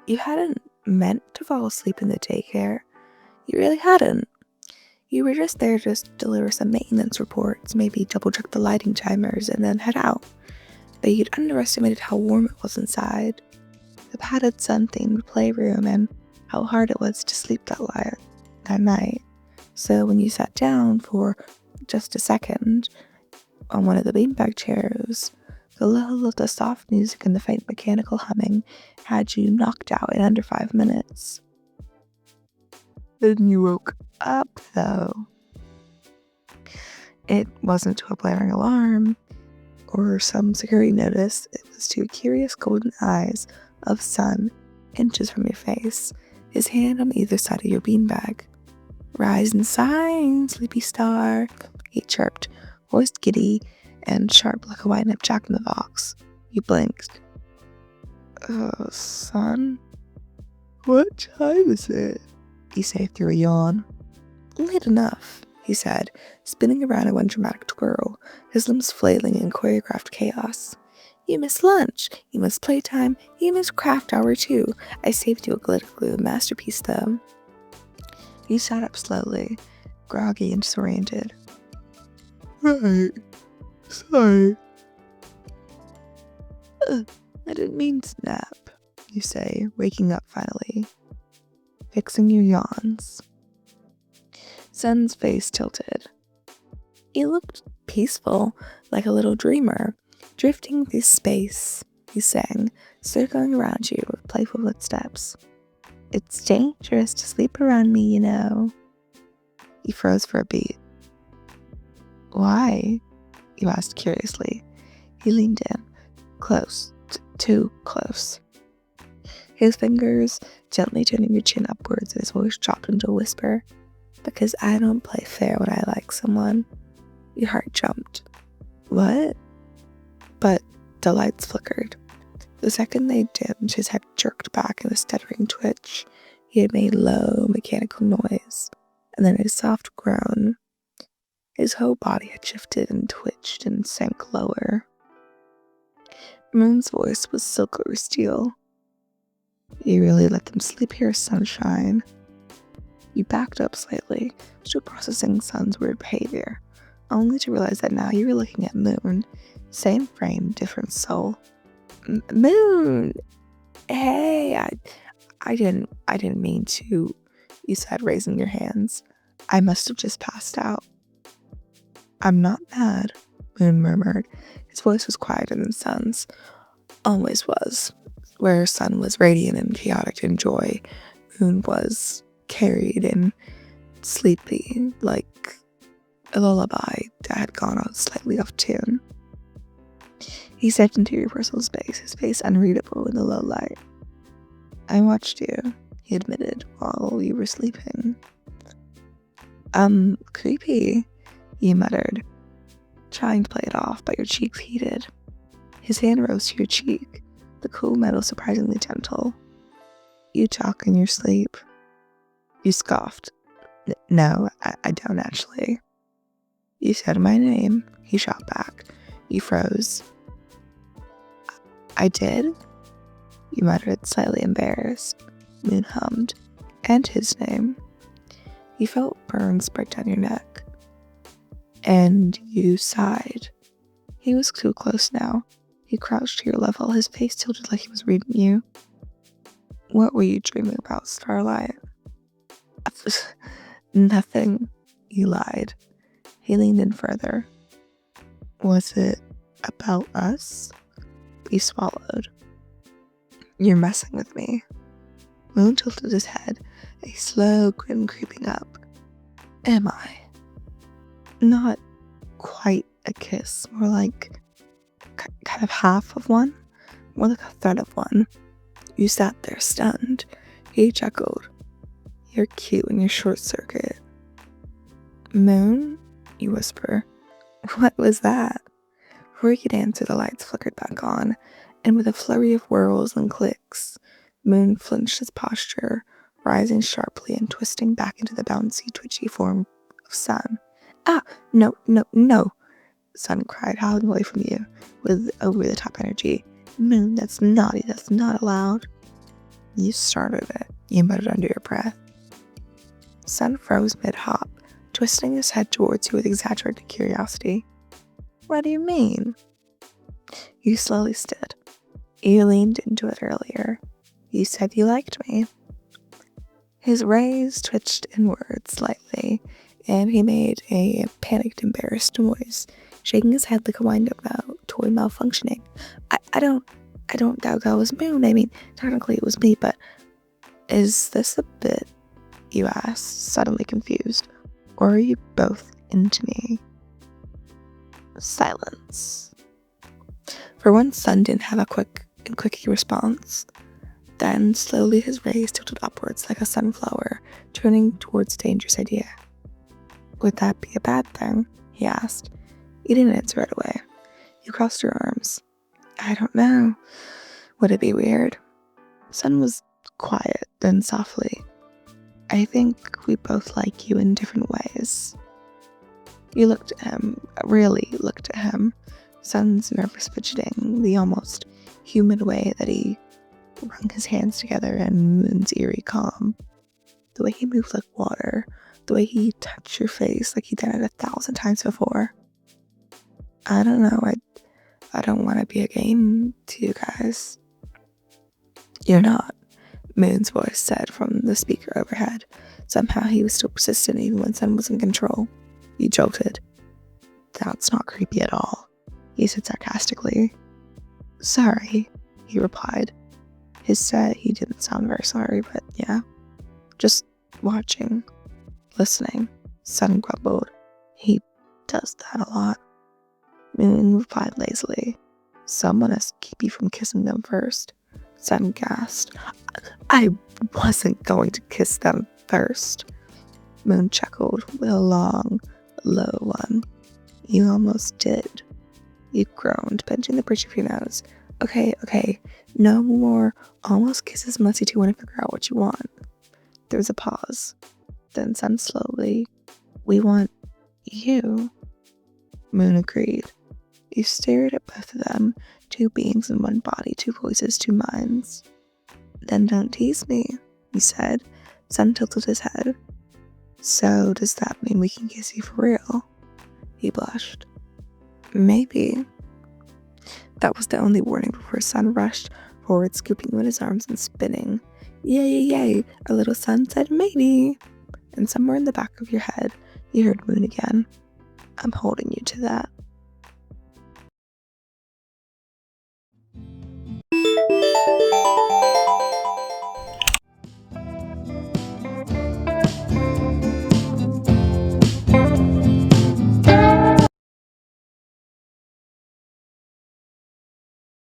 You hadn't meant to fall asleep in the daycare. You really hadn't. You were just there to deliver some maintenance reports, maybe double-check the lighting timers, and then head out. But you'd underestimated how warm it was inside, the padded sun-themed playroom, and how hard it was to sleep that night. So when you sat down for just a second on one of the beanbag chairs, the lull of the soft music and the faint mechanical humming had you knocked out in under 5 minutes. Then you woke up, though. It wasn't to a blaring alarm or some security notice. It was to curious golden eyes of sun inches from your face, his hand on either side of your beanbag. "Rise and shine, sleepy star," he chirped, voice giddy and sharp like a wind-up jack-in-the-box. You blinked. Son? What time is it?" he said through a yawn. "Late enough," he said, spinning around in one dramatic twirl, his limbs flailing in choreographed chaos. "You missed lunch, you missed playtime, you missed craft hour too. I saved you a glitter glue masterpiece, though." He sat up slowly, groggy and disoriented. "Right. Sorry." "I didn't mean to nap," you say, waking up finally, fixing your yawns. Sun's face tilted. "You looked peaceful, like a little dreamer, drifting through space," he sang, circling around you with playful footsteps. "It's dangerous to sleep around me, you know." He froze for a beat. "Why?" you asked curiously. He leaned in, close, too close. His fingers gently turning your chin upwards, and his voice dropped into a whisper. "Because I don't play fair when I like someone." Your heart jumped. "What?" But the lights flickered. The second they dimmed, his head jerked back in a stuttering twitch. He had made low, mechanical noise, and then a soft groan. His whole body had shifted and twitched and sank lower. Moon's voice was silky steel. "You really let them sleep here, sunshine." You backed up slightly, still processing Sun's weird behavior, only to realize that now you were looking at Moon. Same frame, different soul. "Moon! Hey, I didn't mean to," you said, raising your hands. "I must have just passed out." "I'm not mad," Moon murmured. His voice was quieter than Sun's. Always was. Where Sun was radiant and chaotic in joy, Moon was carried and sleepy, like a lullaby that had gone out slightly off tune. He stepped into your personal space, his face unreadable in the low light. "I watched you," he admitted, "while you were sleeping." Creepy," you muttered, trying to play it off, but your cheeks heated. His hand rose to your cheek, the cool metal surprisingly gentle. "You talk in your sleep." You scoffed. No, I don't actually." "You said my name," he shot back. You froze. "I did?" You muttered, slightly embarrassed. Moon hummed. "And his name." You felt burns break down your neck. And you sighed. He was too close now. He crouched to your level, his face tilted like he was reading you. "What were you dreaming about, Starlight?" "Nothing," you lied. He leaned in further. "Was it about us?" You swallowed. "You're messing with me." Moon tilted his head, a slow grin creeping up. "Am I?" Not quite a kiss, more like kind of half of one, more like a thread of one. You sat there stunned. He chuckled. "You're cute in your short circuit." "Moon?" you whisper. "What was that?" Before you could answer, the lights flickered back on, and with a flurry of whirls and clicks, Moon flinched his posture, rising sharply and twisting back into the bouncy, twitchy form of Sun. "Ah, no, no, no," Sun cried, howling away from you with over-the-top energy. "Moon, that's naughty, that's not allowed." You started it, you muttered under your breath. Sun froze mid-hop, twisting his head towards you with exaggerated curiosity. What do you mean? You slowly stood. You leaned into it earlier. You said you liked me. His rays twitched inward slightly, and he made a panicked, embarrassed noise, shaking his head like a wind-up toy malfunctioning. I don't doubt that was Moon. I mean, technically it was me, but is this a bit? You asked, suddenly confused. Or are you both into me? Silence. For once, Sun didn't have a quick and quickie response. Then, slowly his rays tilted upwards like a sunflower, turning towards a dangerous idea. Would that be a bad thing? He asked. You didn't answer right away. You crossed your arms. I don't know. Would it be weird? Sun was quiet, then softly. I think we both like you in different ways. You looked at him, really looked at him. Sun's nervous fidgeting, the almost humid way that he wrung his hands together, and Moon's eerie calm. The way he moved like water, the way he touched your face like he'd done it 1,000 times before. I don't know, I don't want to be a game to you guys. You're not, Moon's voice said from the speaker overhead. Somehow he was still persistent even when Sun was in control. You jolted. That's not creepy at all, he said sarcastically. Sorry, he replied. He didn't sound very sorry, but yeah. Just watching, listening, Sun grumbled. He does that a lot. Moon replied lazily. Someone has to keep you from kissing them first. Sun gasped. I wasn't going to kiss them first. Moon chuckled with a long, low one. You almost did. You groaned, bending the bridge of your nose. Okay, no more almost kisses unless you two want to figure out what you want. There was a pause. Then Sun slowly, we want you. Moon agreed. You stared at both of them, two beings in one body, two voices, two minds. Then don't tease me, he said. Sun tilted his head. So does that mean we can kiss you for real? He blushed. Maybe. That was the only warning before Sun rushed forward, scooping him in his arms and spinning. Yay, our little Sun said maybe. And somewhere in the back of your head, you heard Moon again. I'm holding you to that.